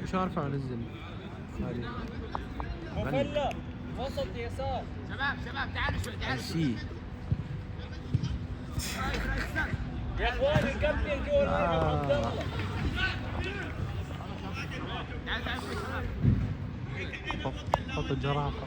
مش عارف انزل هذه مفلة وسط يسار. شباب تعالوا شوي تعالوا يا اخواني قبل الجول عبد الله. حط الجرافة.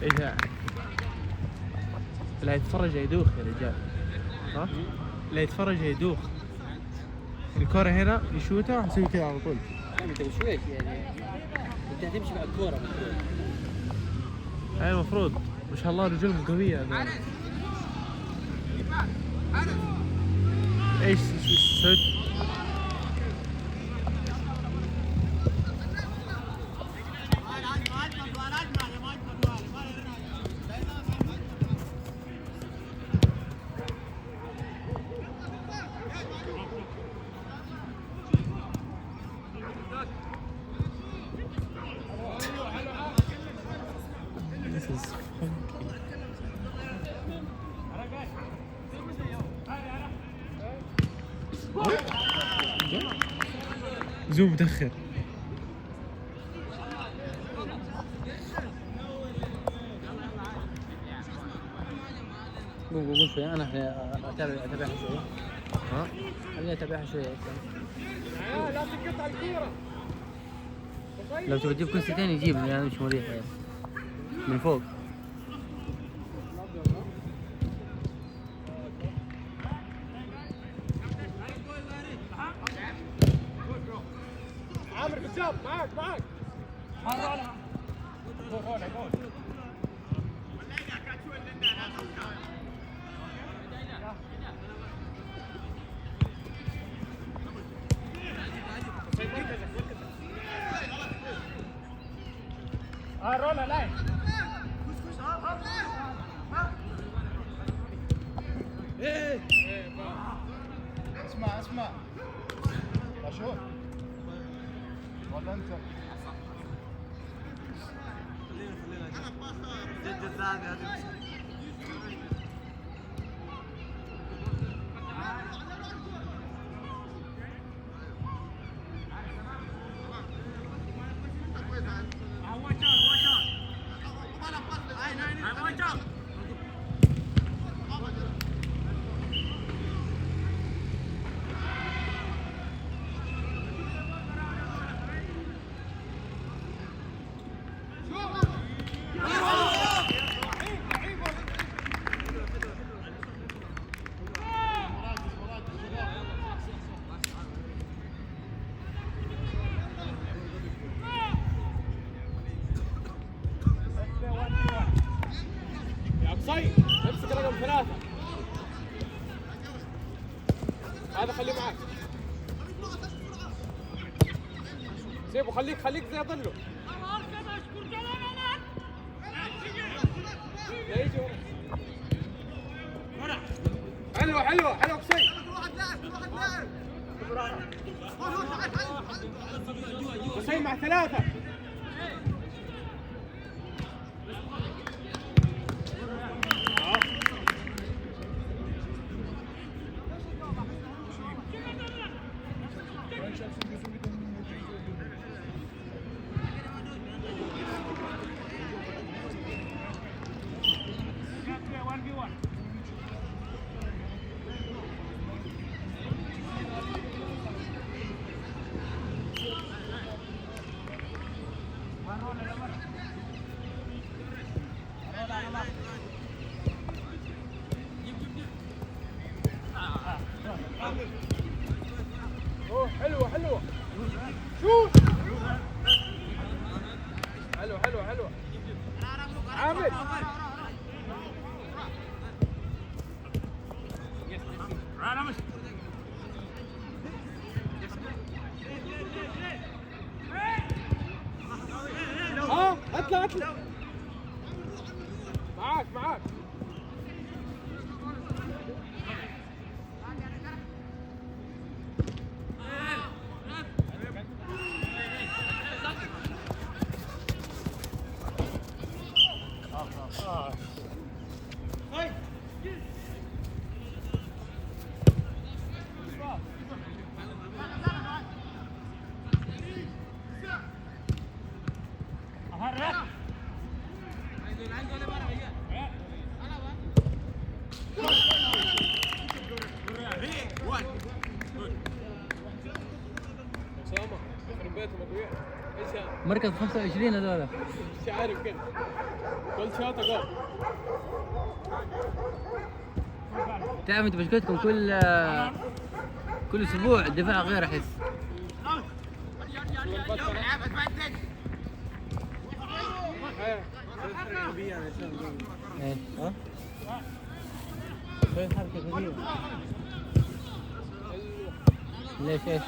ايه اللي يتفرج يدوخ يا رجال. ها اللي يتفرج يدوخ. الكرة هنا يشوتها نسوي كذا على طول. انت بشويش يعني انت هتمشي مع الكورة المفروض. اي المفروض ما شاء الله رجولهم قوية هذول. ايش سويت؟ زوم متأخر. قول شوي انا اتابعها شوي. ها خليني اتابعها شوي. لا تقطع الكورة. لو تبي تجيب كرسيتين يجيب لي انا مش مريح يعني. من فوق. عامر بالجاب معك. رولا لاين. اسمع اشوف ولا انت صيد امسك رقم 3 هذا خليه معك سيبه خليك زي ظله حلوة قصي قصي مع 3 حلوة شوت حلوة عامر ها اطلع اطلع معاك معاك اسامه يخرب بيتهم اقوياء ايش هذا؟ مركز 25 هذول. مش عارف كده كل شوطه جول تعرف انت مشكلتكم كل اسبوع الدفاع غير احس. غبية يعني عشان أقول. ايه ها؟ سويت حركة غبية. ليش ايش؟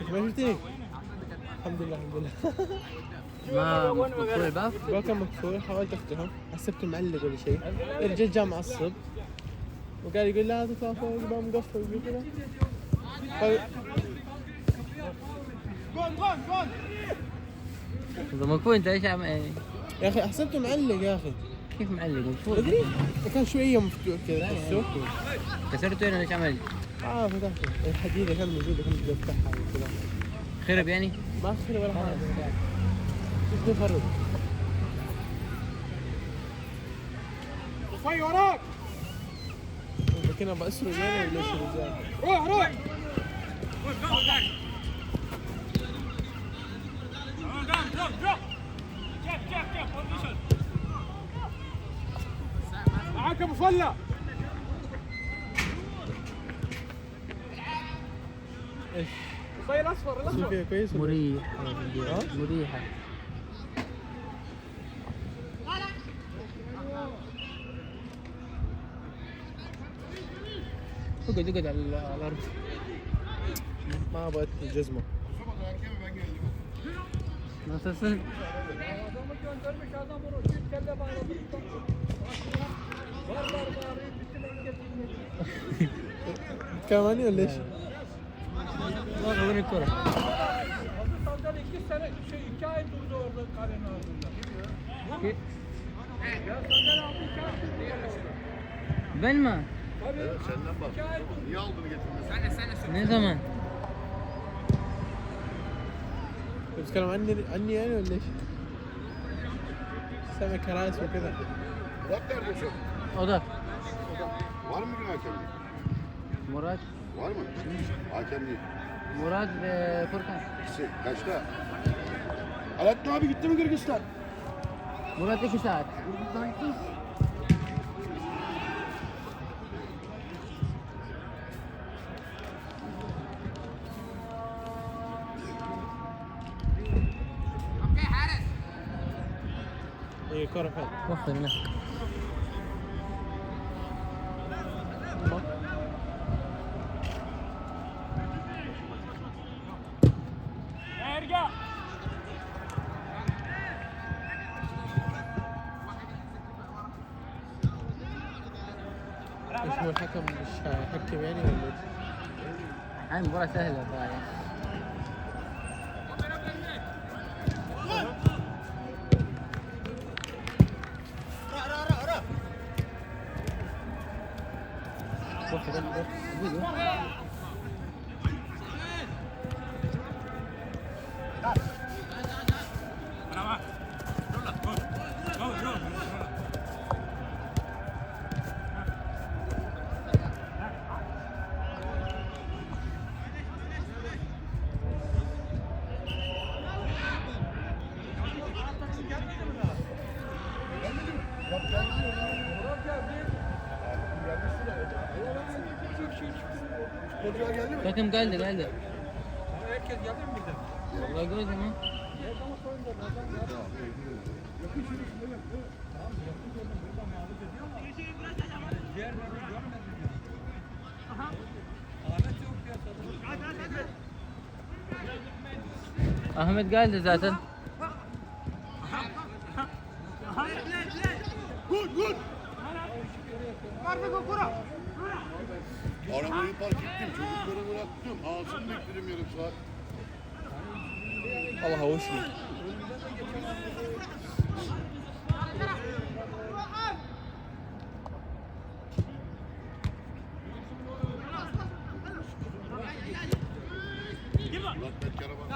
انت ما شفتني؟ الحمد لله الحمد لله. ما مقفول الباب؟ ما كان مكسور، حاولت افتحه حسبته معلق ولا شيء. الرجال جاء معصب وقال يقول لا تطلع فوق الباب مقفل وزي كذا. اذا مقفول انت ايش عم يعني؟ يا اخي حسبته معلق يا اخي. كيف معلق مقفول؟ ادري كان شويه مفتوح كذا تحسه. كسرته هنا ليش عمل؟ فتحته الحديده كانت موجوده كنت بدي افتحها وكذا. خرب يعني؟ ما خرب ولا حاجه. ايش بخرب؟ رفي وراك كنا بأسره يعني ولا ايش الرجال؟ روح روح معاك ابو فله ايش؟ رفي الاصفر شو الاصفر فيها كويس ولا إيه؟ مريحة مريحة. اقعد على الارض. ما بغيت الجزمه. nasılsın? كمان ولا ايش؟ والله وين الكرة؟ Sandal 2 sene 2 ay durdu orada karenin ardında. Ya sandal aldı 2 ay durdu. Ben mi? Tabii. Senden bak. 2 ay durdu. Niye aldığını getirmedin? Ne zaman? بتتكلم عني يعني ولا ايش؟ سامع كراسي وكذا. Bak neredesin? O da. Var mı gün hakemliği? Murat. Var mı? Hakemliği. Murat ve Furkan. İkisi. Kaçta? Alaaddin abi gitti mi Kırgızistan? Murat 2 saat. اي كرة فعلا. وفر هنا. ارجع. ايش هو الحكم مش هيحكم يعني ولا ايش؟ هاي مباراة سهلة بقى. Takım geldi. Herkes geldi mi birden? Vallahi gördüm ha. احمد قال zaten. Arabayı park ettim, çocukları bıraktım. Ağzını bekledim yarım saat. والله هوشني. Murat Bekkar'a bak.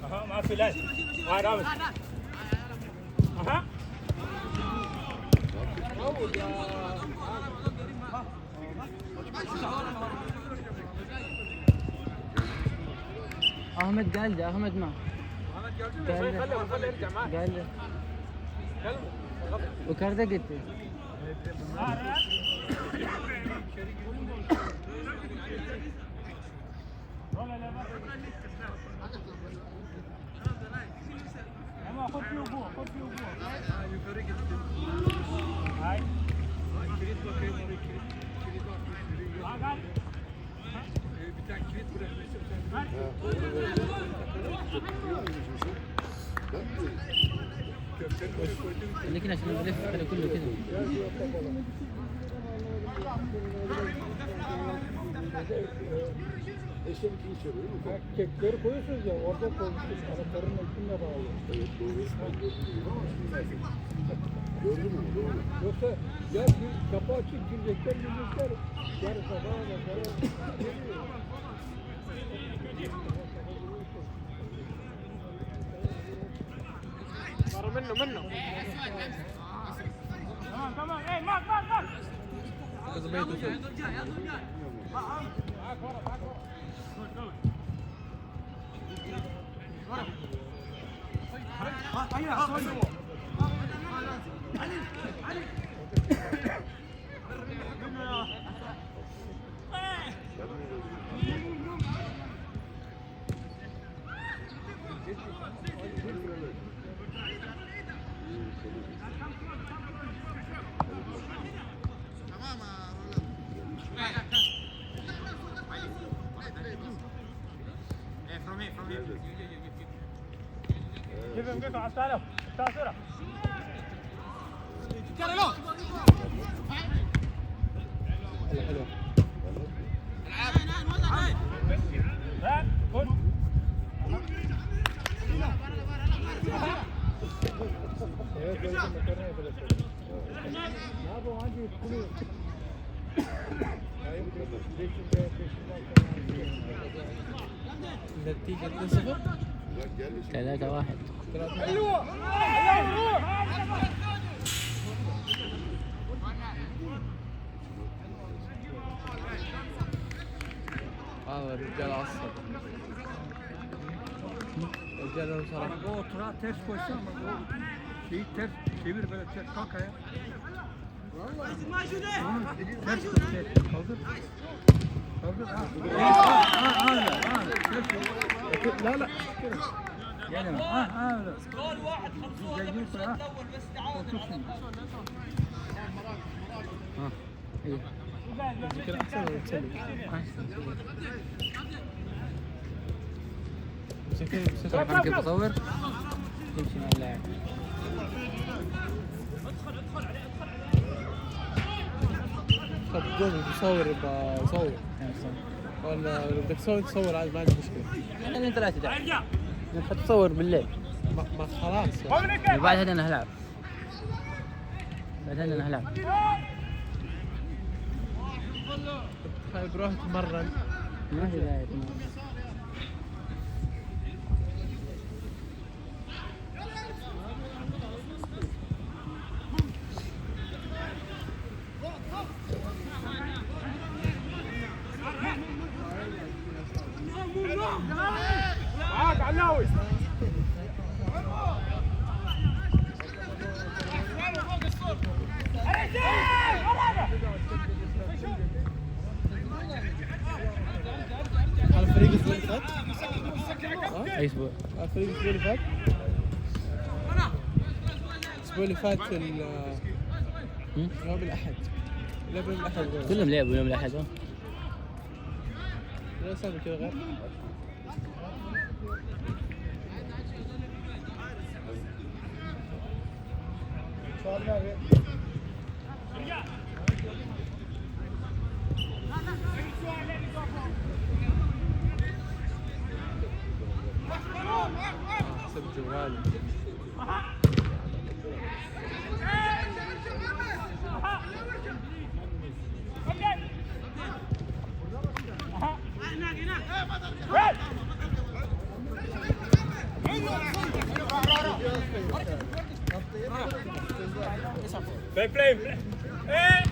Aha, maaf Bilal. Hayır abi. Aha. احمد قال ده احمد ما قال ده وكارده gitti. Ama خد فيه وجوه خد فيه وجوه. هاي. Kilit bakayım oraya kilit. Kilit atmış. Bir tane kilit bırakmışsın sen. لكن عشان نلف على كله كده. Kekleri koyuyorsunuz ya orada koymuşsunuz. Anahtarın üstüne bağlı. Evet doğru. Gördün mü? Doğru. Yoksa gel bir kapı açık girecekler. Yarı sabaha kadar. منه تمام ايه ماك هذا بيته. Give him good. Hasta ahora. حلو. النتيجة 2-0. 3-1. الرجال عصب. الرجال صراحة. O otura ters koysa ama o şeyi ters çevir böyle ters kalk ayağa. Ters tut ters. Kaldır. Kaldır. لا لا. Yani öyle. Geldiğinse ha. Otursun. ها ايه يمكن احسن ولا تسلم. تعرف انا كيف اصور؟ يمشي مع اللاعب. طب جول تصور بصور ولا بدك تصور عادي ما عندي مشكلة. يعني انت لا تدعم حتصور بالليل. ما خلاص يعني بعد هذا انا هلعب. بعد هذا انا هلعب. طيب روح تتمرن. ما في داعي تمرن. علاوي على فريق الاسبوع اللي فات. اي اسبوع؟ على فريق الاسبوع اللي فات. الاسبوع اللي فات يوم الاحد. لعبوا يوم الاحد. كلهم لعبوا يوم الاحد. ليش سامي كذا غير؟ حسب جوالي. بلاي ايه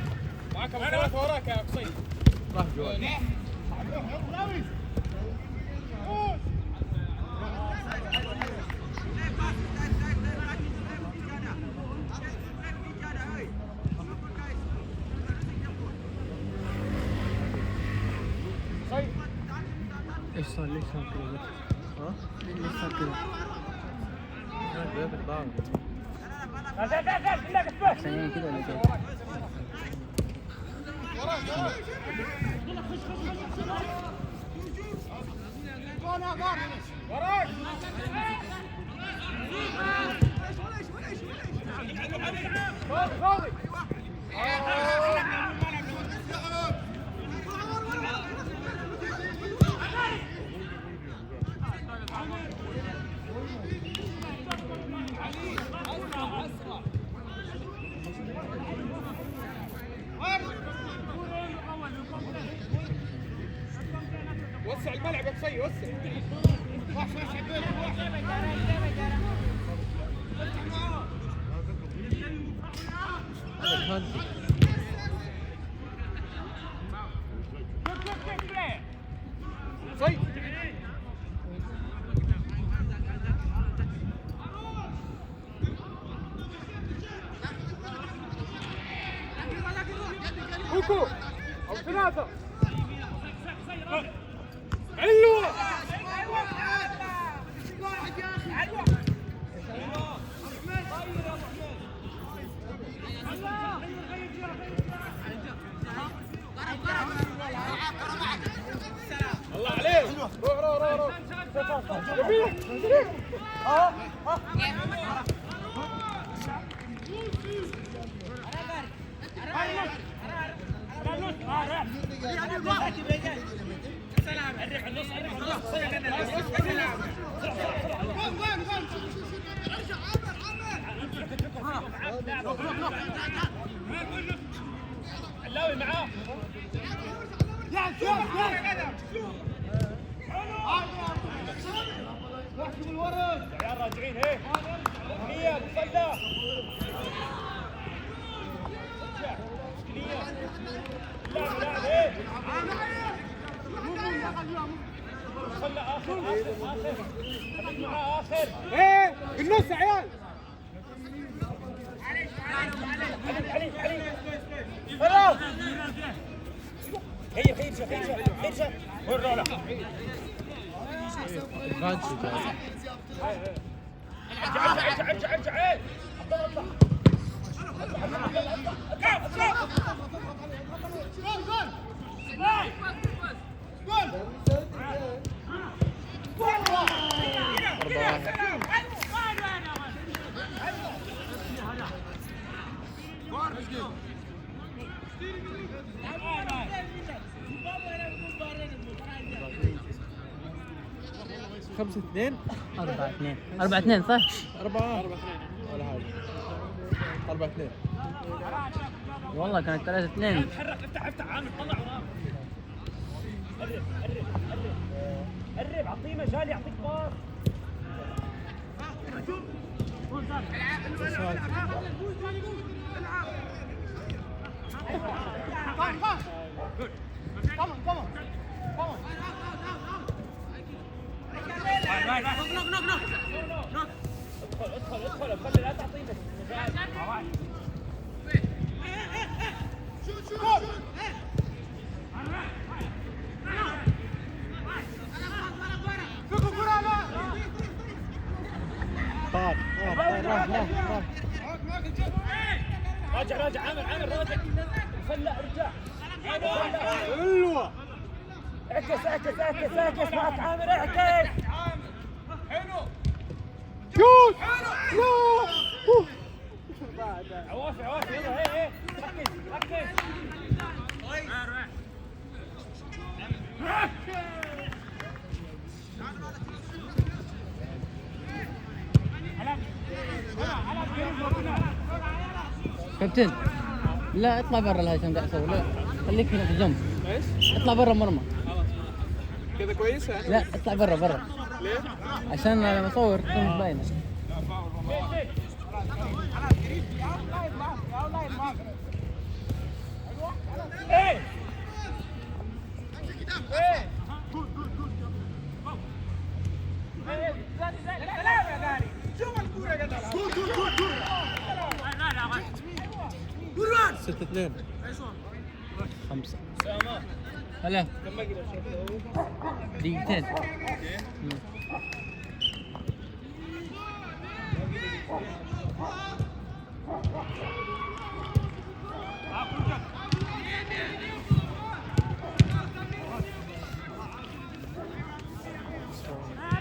معك ابو وراك يا قصي راح جوالي. ايش صار؟ ليش صار كذا؟ ها؟ ليش صار كذا؟ بيتك ضاع. ثانيين كذا ولا كيف؟ وراك فاضي وسع الملعب يا قصي وسع هذا قصي كوكو او ثلاثة علوة الله عليك روح جميل علاوي معاه يا راجعين هيك نية مصلى صلى اخر خليك معاه اخر ايه بالنص يا عيال علي خلاص خير شوف ورا غادشي ارجع خمسة اثنين 4-2 صح؟ 4 ولا حاجة 4-2 والله كانت 3-2. تحرك افتح عامل طلع وراه قرب اعطيه مجال يعطيك باص ادخل خلي لا تعطيه مجال طار راجع عامر راجع فلا ارجع حلوة اعكس اعكس اعكس اعكس معك عامر اعكس. شوت لا عوافي عوافي يلا هي ركز ركز. كابتن لا اطلع برا الهجمه قاعد اصور لا خليك هنا في الجنب. ايش؟ اطلع برا المرمى. كذا كويس يعني؟ لا اطلع برا ليه؟ عشان لما اصور تكون مش باينه. ستة اثنين 5 هلا دقيقتين.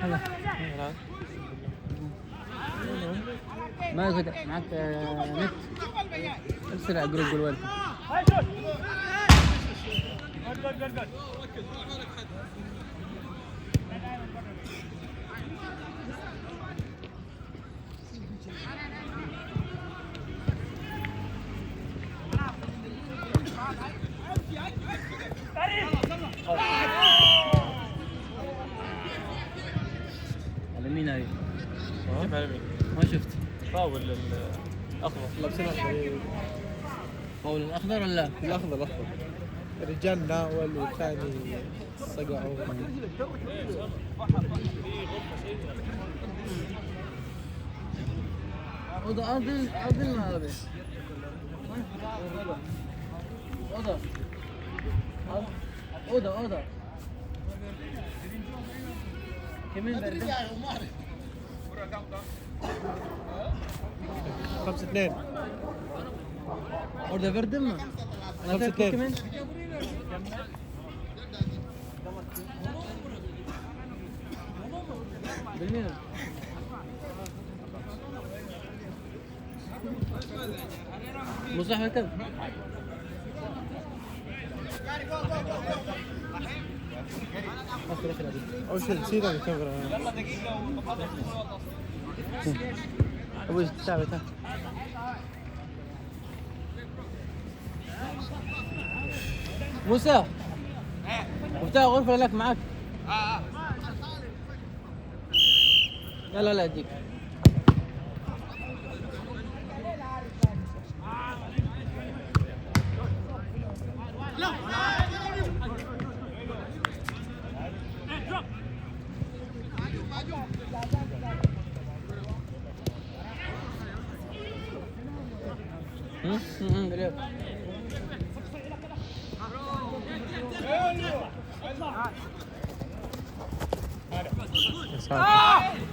هلا ما كنت معك نت ارسل على جروب الولد. هاي شوت. جود جود جود. على مين هاي؟ كيف على مين؟ ما شفت. فاول الاخضر لابسين اخضر. فاول الاخضر ولا؟ الاخضر الرجال ناول والثاني صقعوا. اوضه اظن هذا اوضه كمان برد 5-2 اوضه برد ما 5-2 كمان بالمين مصلحة كم؟ أول شيء نسيت الكاميرا. أبوي تعال تعال. موسى مفتاح غرفة لك معك. لا اديك.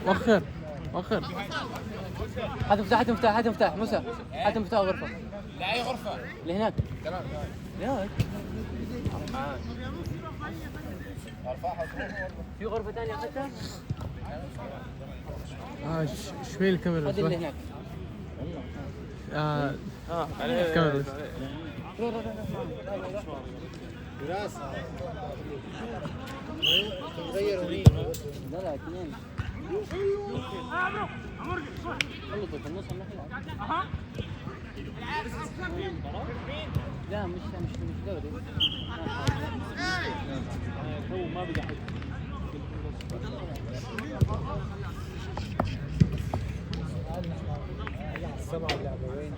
وخر هات مفتاح موسى هات مفتاح غرفة. لا اي غرفه اللي هناك تمام ياك في غرفة ثانية أخذتها؟ شوي الكاميرا هذه اللي هناك. الكاميرا براس لا اثنين. خلطوا في النص لا مش دوري. هو ما بقى حد. سمع اللعبة وين؟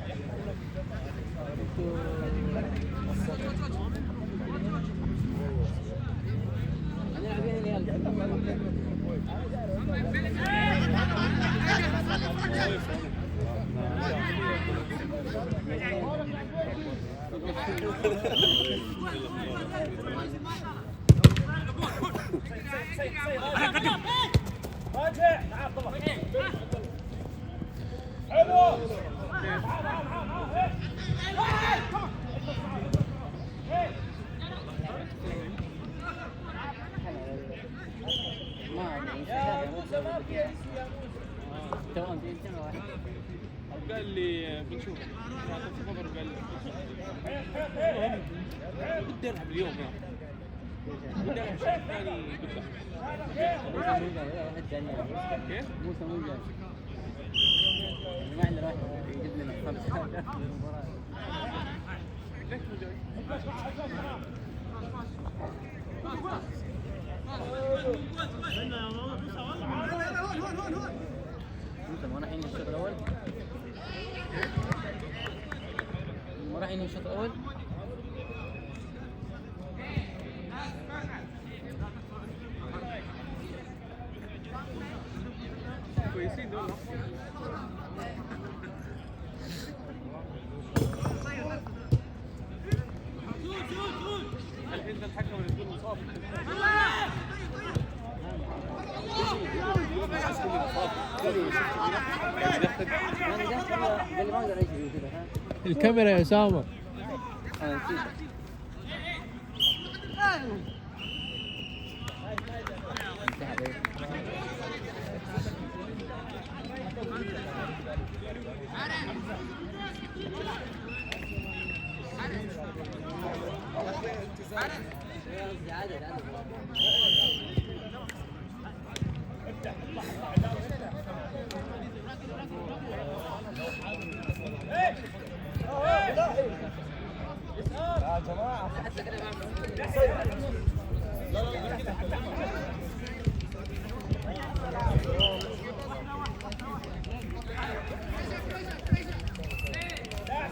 هنلعب يعني راجع تعال طبعا حلو بنشوف هذا في خبر قال بدي العب اليوم يا بدي العب شيء ثاني كيف؟ موسى مو جاي. ما اللي راح يجيب لنا خمسة. ليش مو جاي؟ موسى ما راح ينهي الشوط الأول. ما راح ينهي الشوط الأول. كويسين دول الحين ذا الحكم اللي يقول مصاب الكاميرا يا أسامة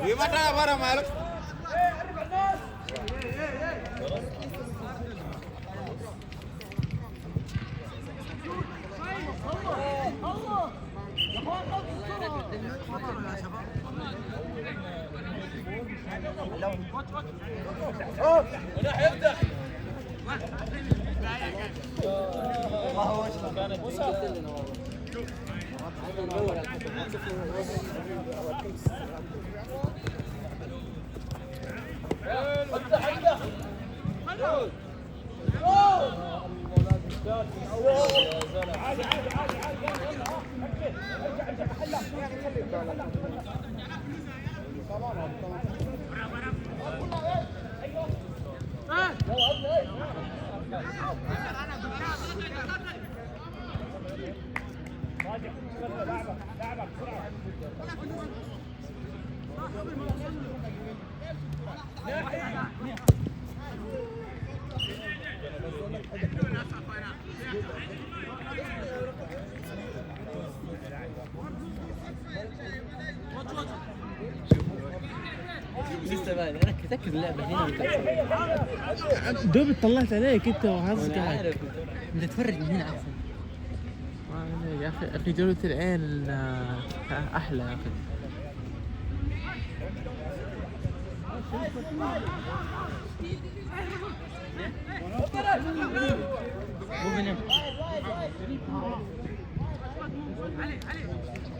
Gimana para Malik? لسه بقى ركز اللعبة هنا. دوب طلعت عليك انت وحظك أنا عارف انت تتفرج من هنا احسن. يا اخي جولة العين احلى يا اخي. مو بنام.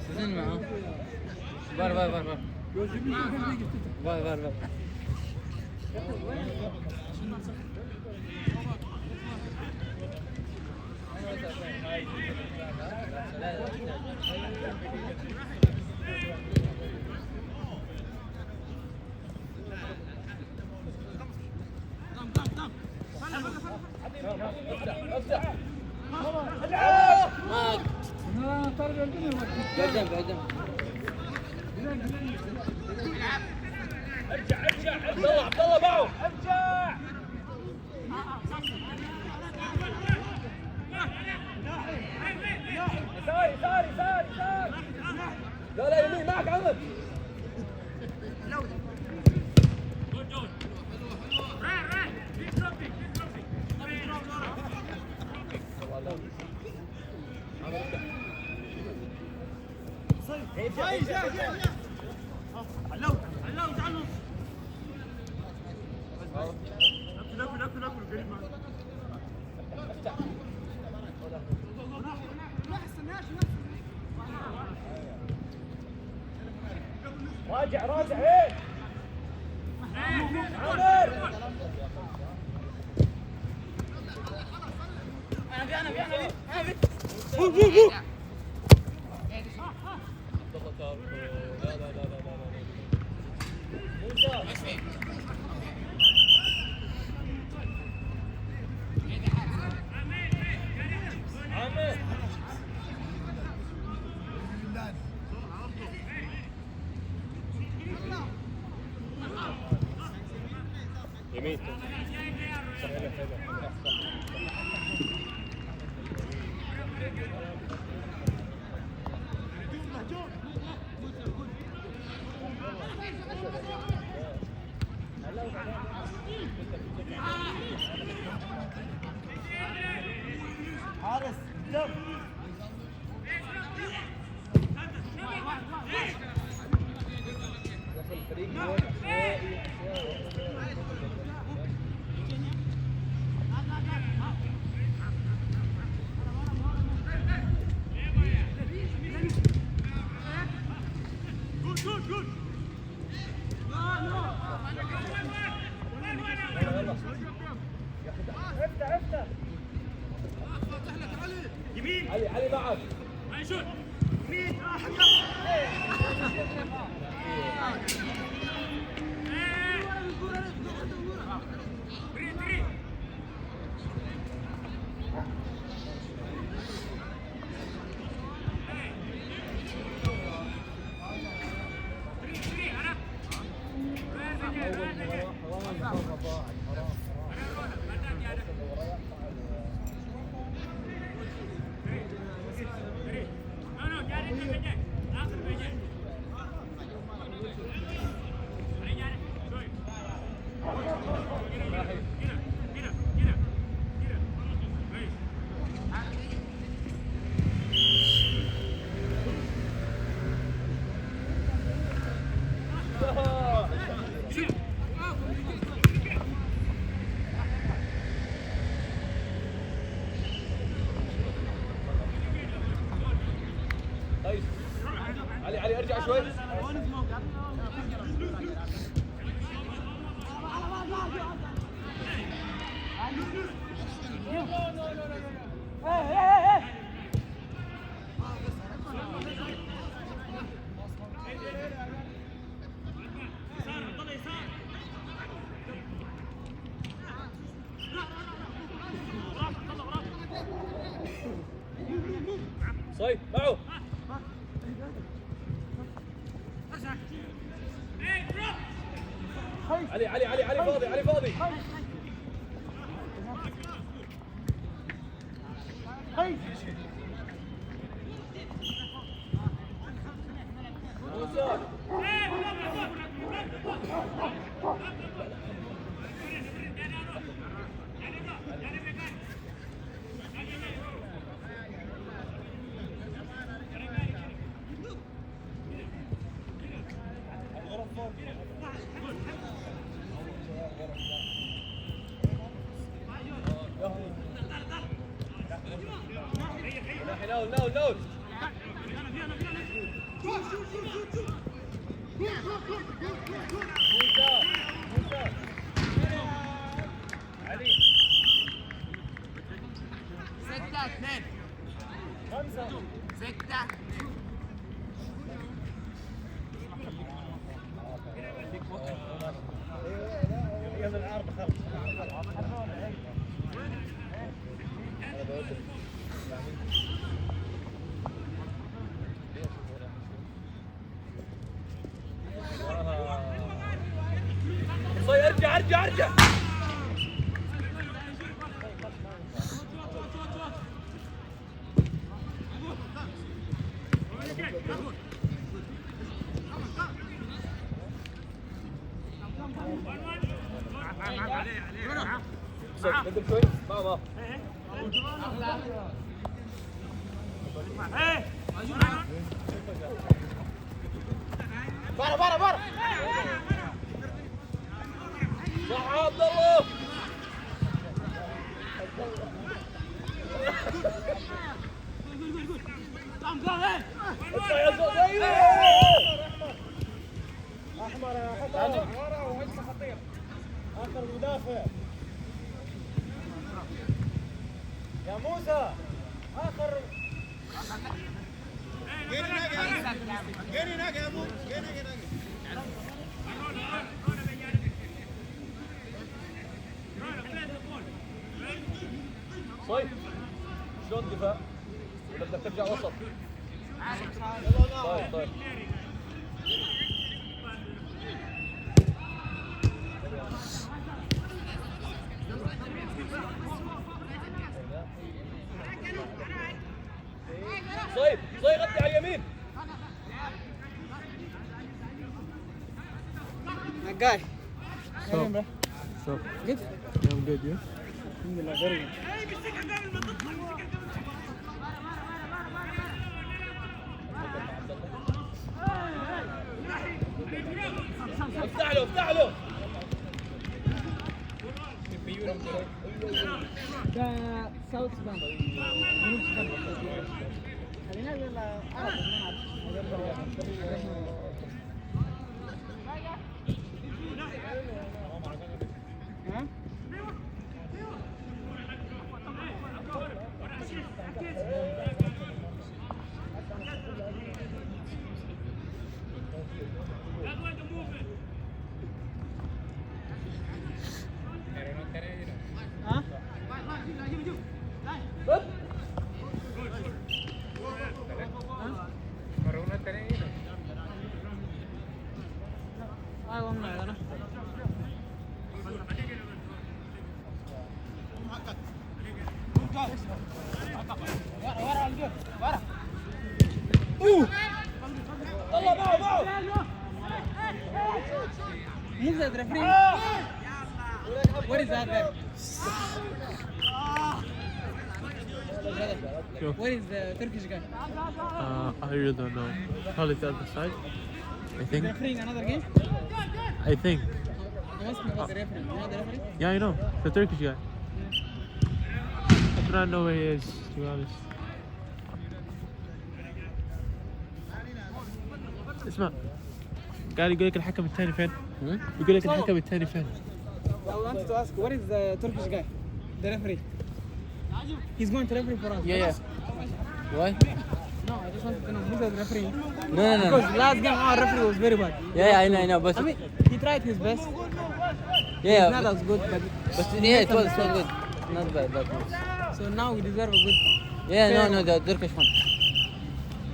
سنين معه. بار. بار. قدام. ارجع عبد الله معه ارجع يسار لا يمين معك عمر راجع هيك عمر انا يمين حارس دم يمين علي علي معك شوت يمين علي علي ارجع شوي صيد معه علي علي علي علي فاضي علي فاضي موسى ناول ناول ناول علي 6-2 5 6-2 يلا العرض خلص ارجع ارجع ارجع قدم شوي ما برا برا برا صح عبد الله احمر يا حمار ورا وهجمه خطير اخر مدافع يا موسى اخر جيني هناك يا ابو جيني هناك صيف شلون دفاع؟ ولا بدك ترجع وسط؟ طيب صيف غطي على اليمين. That guy. So, bro. so Good? yeah, I'm good, you? Alhamdulillah, very good. افتح له ده ساوث سودان. جنوب سودان. خلينا عرب ها؟ ها؟ والله Move that referee. What is that there? Sure. What is the Turkish guy? I really don't know. Probably the other side. I think. Refereeing another game? I think. Ask me about the referee. You know the referee? Yeah, I know. The Turkish guy. I do not know where he is, to be honest. اسمع قال يقول لك الحكم الثاني فين؟ يقول لك الحكم الثاني فين؟ I wanted to ask, what is the Turkish guy? The referee. He's going to referee for us. Yeah. Why? No, I just wanted to know who's the referee. No. Because last game our referee was very bad. Yeah, I know, but I mean, he tried his best. yeah, He's not as good, but yeah, it was good. Not bad, but so now we deserve a good. yeah, no, the Turkish one.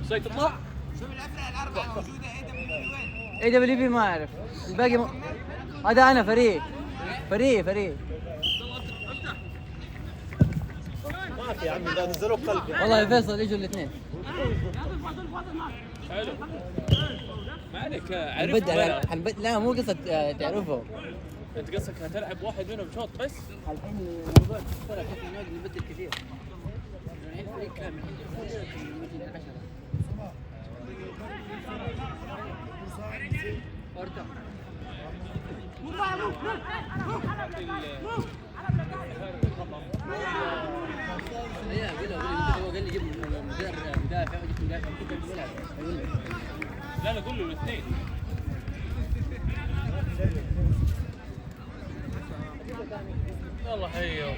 صيف تطلع. شوف الافرع الاربعه موجوده اي دبليو بي ما اعرف الباقي هذا انا فريق ما في يا عمي اذا نزلوك قلبي. والله يا فيصل اجوا الاثنين حلو. ما عليك حنبدل لا مو قصة تعرفه انت قصدك هتلعب واحد منهم شوط بس؟ الحين موضوع الكرة كيف نقعد نبدل كثير الحين فريق كامل لا قول له الاثنين. والله حيو.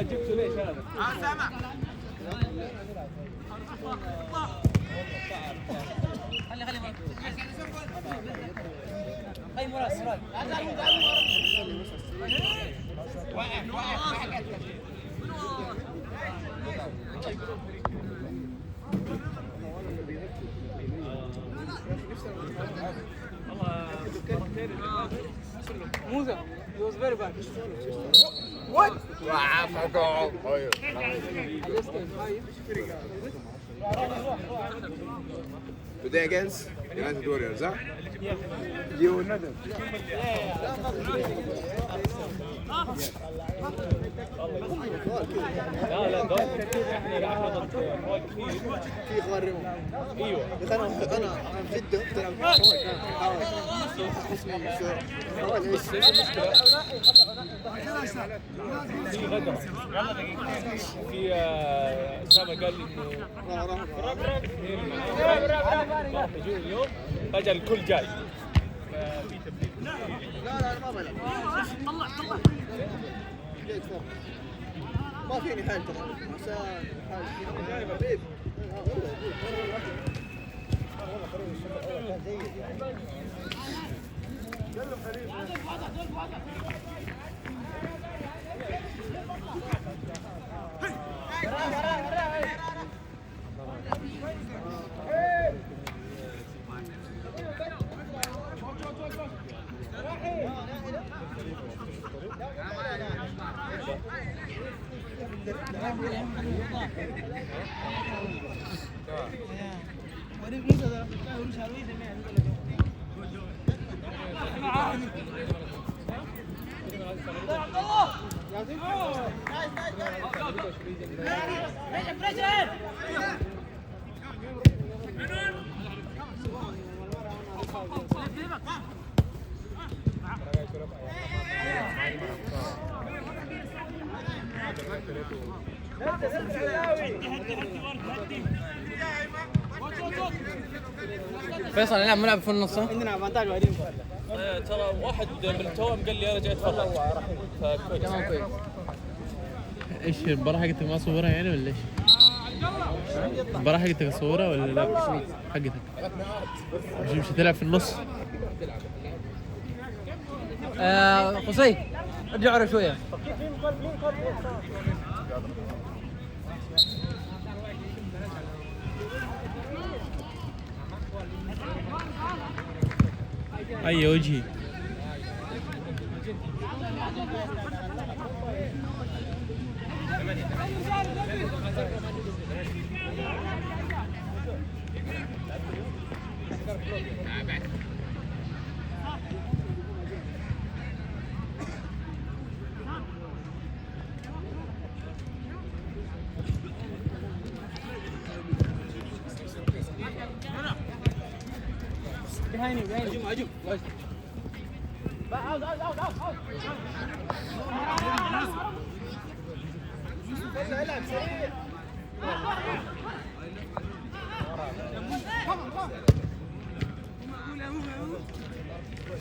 جبته ليش هذا؟ سامع خلي مراد سراد. Musa, he was very bad. What? Wow, Today against United Warriors, huh? You another. لا دول احنا لعبنا ضد فوق كثير. في خارم. ايوه. انا جد تلعب في غدر. في اسامه قال لي انه راح يجون اليوم فجاه الكل جاي. في تبديل. لا ما بلعب. ما فيني حال ترى عشان حال فيصل نلعب ملعب في النص. عندنا افانتاج واحدين. ترى واحد بالتوام قال لي انا جاي اتفرج. تمام كويس. ايش المباراة حقتك ما صورها يعني ولا ايش؟ المباراة حقتك اصورها ولا لا؟ حقتك مش هتلعب في النص؟ قصي ارجع ورا شويه. اي وجهي behind you.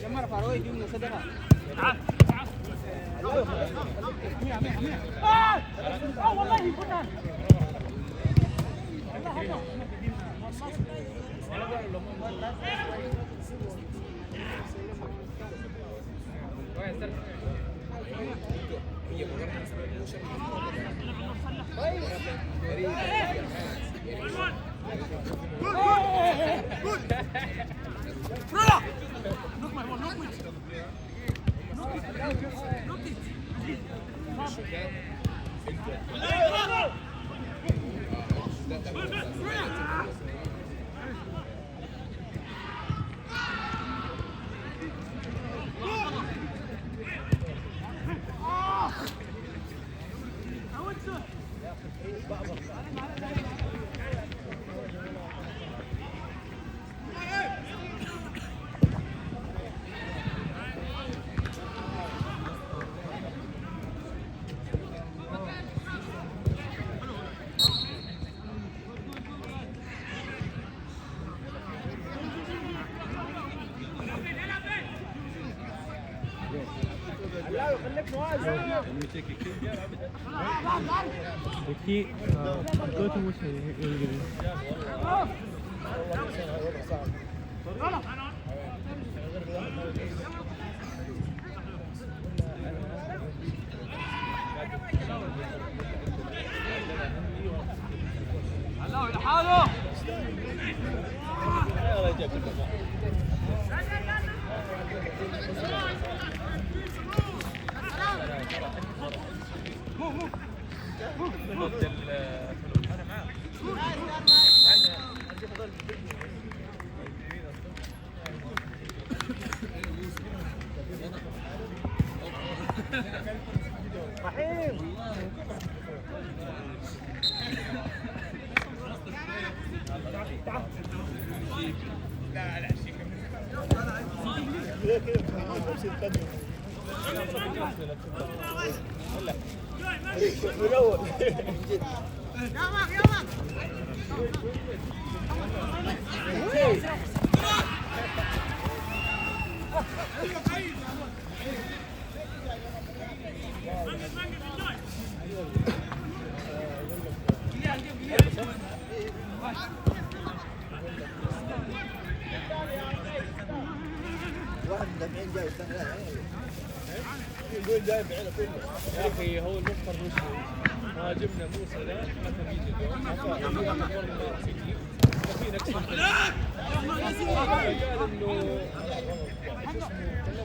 جمر فاروق يجي من صدرها. والله يفوتها. Aqui, todo mundo يقول جايب عينه كله يا اخي هو المفترض وش هاجمنا موسى ده ما كان يجي اليوم في نكس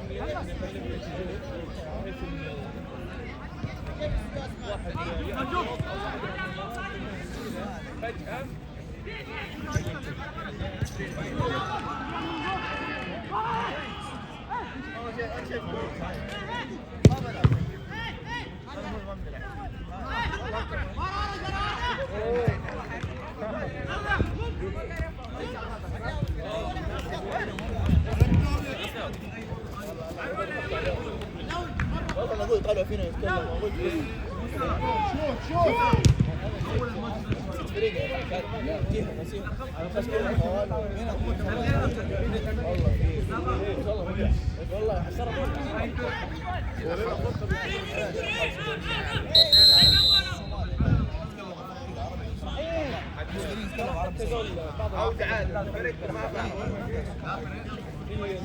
قال انه كلمني فجأة والله اقول طلعوا فينا يتكلم اقول والله او تعال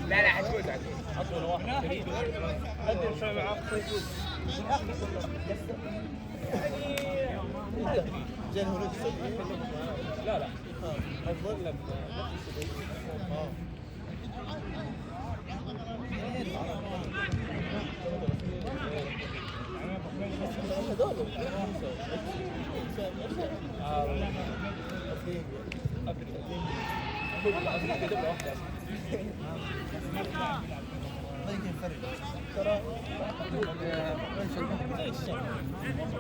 لا لا حتفوز اطول واحد قدم شوي معاه زين هو لا لا افضل لك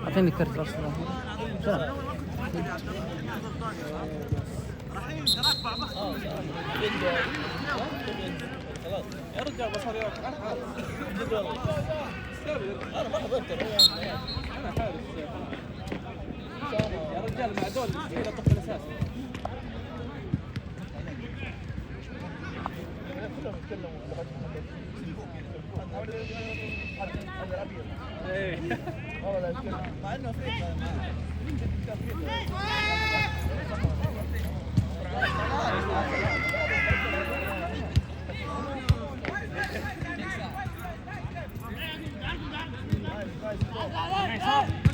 اعطيني كرت راس يا رجال بصر يا انا ما حضرت انا حارس يا رجال مع دول الى طب الاساس مع انه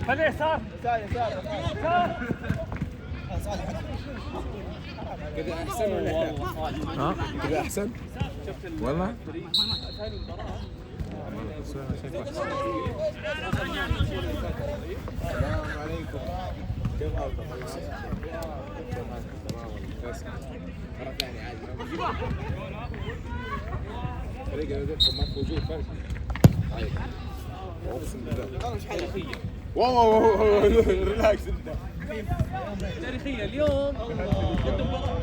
خليه يسار يسار كذا احسن ولا ها كذا احسن والله ثاني مباراه السلام عليكم كيف حالكم؟ مرة ثانية عادي فريق هذول ما تفوزون فرق عادي اقسم بالله انا مش حالي واو ريلاكس انت تاريخية اليوم قد مباراة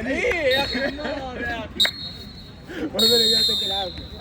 ايه يا اخي النار يا اخي والله يعطيك العافيه